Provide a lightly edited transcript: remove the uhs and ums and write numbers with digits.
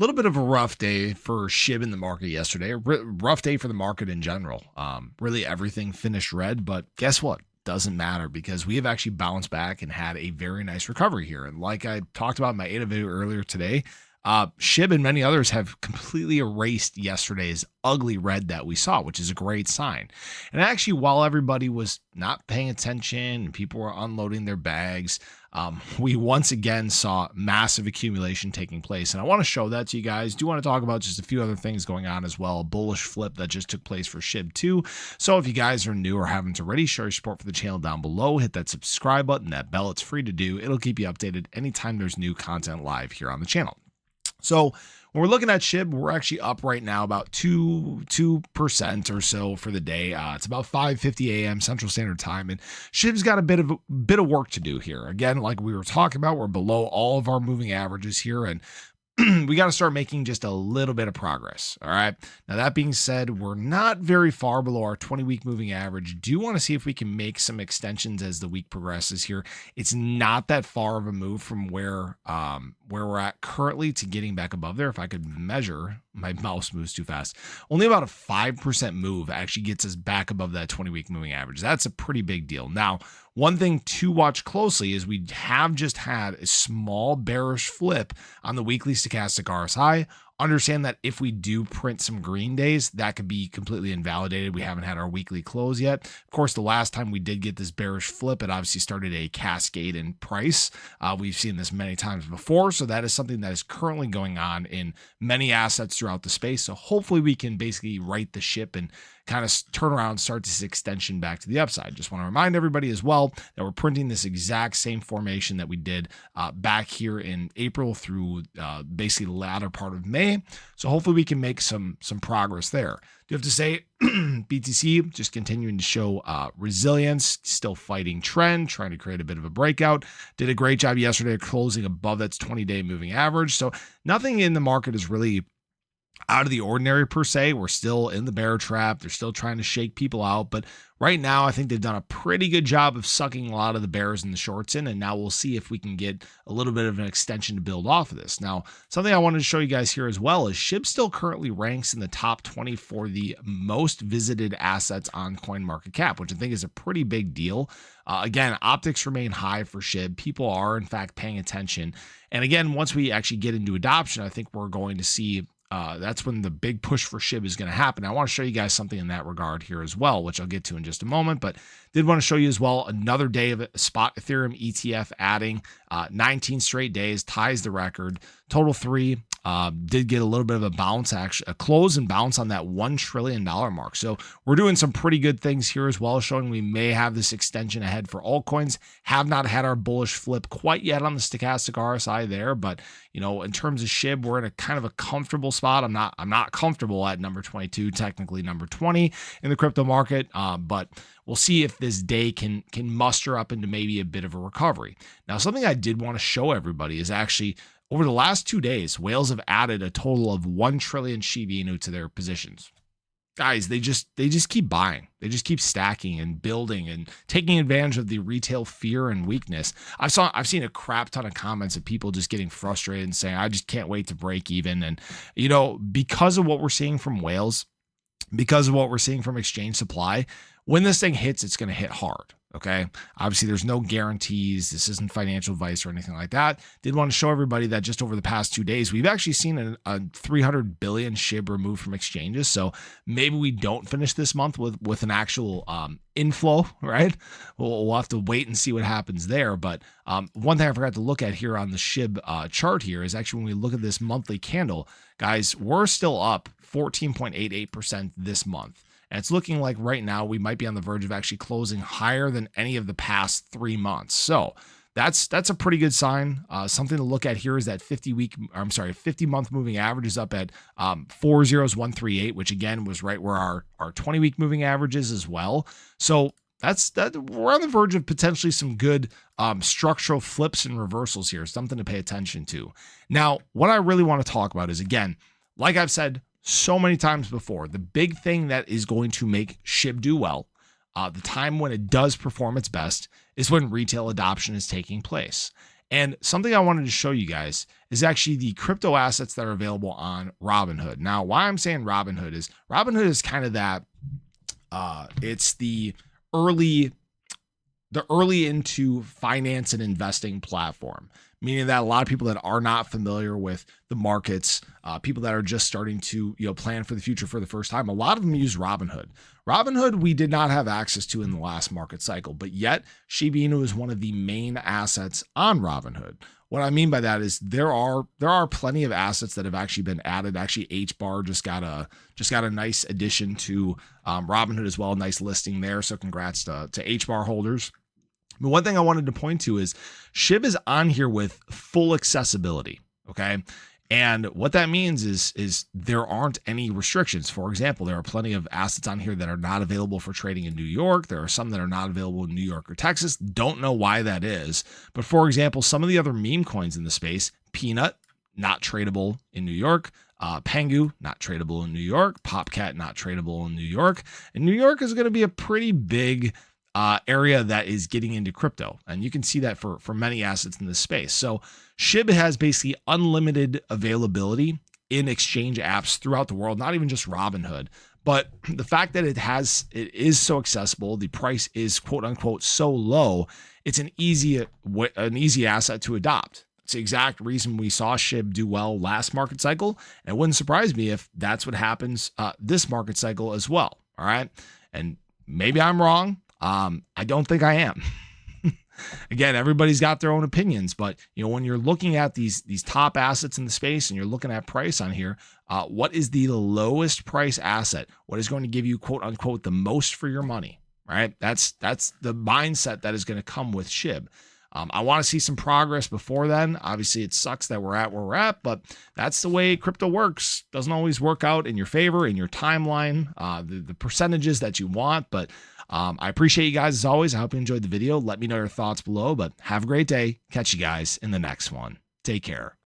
Little bit of a rough day for Shib in the market yesterday. Rough day for the market in general. Really everything finished red, but guess what? Doesn't matter because we have actually bounced back and had a very nice recovery here. And like I talked about in my ADA video earlier today, Shib and many others have completely erased yesterday's ugly red that we saw, which is a great sign. And actually, while everybody was not paying attention and people were unloading their bags, we once again saw massive accumulation taking place. And I want to show that to you guys. Do want to talk about just a few other things going on as well. A bullish flip that just took place for Shib too. So if you guys are new or haven't already, show your support for the channel down below. Hit that subscribe button, that bell. It's free to do. It'll keep you updated anytime there's new content live here on the channel. So when we're looking at Shib, we're actually up right now about 2% or so for the day. It's about 5:50 a.m. Central Standard Time, and Shib's got a bit of work to do here. Again, like we were talking about, we're below all of our moving averages here, and we got to start making just a little bit of progress. All right. Now, that being said, we're not very far below our 20-week moving average. Do want to see if we can make some extensions as the week progresses here. It's not that far of a move from where we're at currently to getting back above there. If I could measure, my mouse moves too fast. Only about a 5% move actually gets us back above that 20-week moving average. That's a pretty big deal. Now, one thing to watch closely is we have just had a small bearish flip on the weekly stochastic RSI. Understand that if we do print some green days, that could be completely invalidated. We haven't had our weekly close yet. Of course, the last time we did get this bearish flip, it obviously started a cascade in price. We've seen this many times before, so that is something that is currently going on in many assets throughout the space. So hopefully we can basically right the ship and kind of turn around and start this extension back to the upside. Just want to remind everybody as well that we're printing this exact same formation that we did back here in April through basically the latter part of May. So hopefully we can make some progress there. Do have to say BTC just continuing to show resilience, still fighting trend, trying to create a bit of a breakout. Did a great job yesterday closing above that 20-day moving average. So nothing in the market is really out of the ordinary per se. We're still in the bear trap. They're still trying to shake people out. But right now, I think they've done a pretty good job of sucking a lot of the bears and the shorts in. And now we'll see if we can get a little bit of an extension to build off of this. Now, something I wanted to show you guys here as well is Shib still currently ranks in the top 20 for the most visited assets on CoinMarketCap, which I think is a pretty big deal. Again, optics remain high for Shib. People are, in fact, paying attention. And again, once we actually get into adoption, I think we're going to see that's when the big push for Shib is going to happen. I want to show you guys something in that regard here as well, which I'll get to in just a moment, but did want to show you as well another day of spot Ethereum ETF adding 19 straight days, ties the record, total 3. Did get a little bit of a bounce, actually a close and bounce on that $1 trillion mark. So we're doing some pretty good things here as well, showing we may have this extension ahead for altcoins. Have not had our bullish flip quite yet on the stochastic RSI there, but you know, in terms of Shib, we're in a kind of a comfortable spot. I'm not comfortable at number 22, technically number 20 in the crypto market, but we'll see if this day can muster up into maybe a bit of a recovery. Now, something I did want to show everybody is actually over the last 2 days, whales have added a total of 1 trillion Shiba Inu to their positions. Guys, they just keep buying. They just keep stacking and building and taking advantage of the retail fear and weakness. I've seen a crap ton of comments of people just getting frustrated and saying, I just can't wait to break even. And, you know, because of what we're seeing from whales, because of what we're seeing from exchange supply, when this thing hits, it's going to hit hard. Okay. Obviously, there's no guarantees. This isn't financial advice or anything like that. Did want to show everybody that just over the past 2 days, we've actually seen a 300 billion Shib removed from exchanges. So maybe we don't finish this month with an actual inflow, right? We'll have to wait and see what happens there. But one thing I forgot to look at here on the Shib chart here is actually when we look at this monthly candle, guys, we're still up 14.88% this month. And it's looking like right now we might be on the verge of actually closing higher than any of the past 3 months. So that's a pretty good sign. Something to look at here is that 50-month moving average is up at 40138, which again was right where our 20-week moving average is as well. So we're on the verge of potentially some good structural flips and reversals here. Something to pay attention to. Now, what I really want to talk about is, again, like I've said so many times before, the big thing that is going to make Shib do well, the time when it does perform its best, is when retail adoption is taking place. And something I wanted to show you guys is actually the crypto assets that are available on Robinhood. Now, why I'm saying Robinhood is kind of that, it's early the early into finance and investing platform, meaning that a lot of people that are not familiar with the markets, people that are just starting to plan for the future for the first time, a lot of them use Robinhood. Robinhood we did not have access to in the last market cycle, but yet Shiba Inu is one of the main assets on Robinhood. What I mean by that is there are plenty of assets that have actually been added. Actually, HBAR just got a nice addition to Robinhood as well. Nice listing there. So congrats to HBAR holders. But one thing I wanted to point to is Shib is on here with full accessibility. Okay. And what that means is there aren't any restrictions. For example, there are plenty of assets on here that are not available for trading in New York. There are some that are not available in New York or Texas. Don't know why that is. But for example, some of the other meme coins in the space, Peanut, not tradable in New York. Pengu, not tradable in New York. Popcat, not tradable in New York. And New York is going to be a pretty big area that is getting into crypto. And you can see that for many assets in this space. So Shib has basically unlimited availability in exchange apps throughout the world, not even just Robinhood. But the fact that it is so accessible, the price is quote unquote so low, it's an easy asset to adopt. It's the exact reason we saw Shib do well last market cycle. And it wouldn't surprise me if that's what happens this market cycle as well. All right. And maybe I'm wrong. I don't think I am. Again, everybody's got their own opinions, but when you're looking at these top assets in the space and you're looking at price on here, what is the lowest price asset? What is going to give you quote unquote the most for your money? Right? That's the mindset that is going to come with Shib. I want to see some progress before then. Obviously, it sucks that we're at where we're at, but that's the way crypto works. Doesn't always work out in your favor, in your timeline, the percentages that you want. But I appreciate you guys as always. I hope you enjoyed the video. Let me know your thoughts below, but have a great day. Catch you guys in the next one. Take care.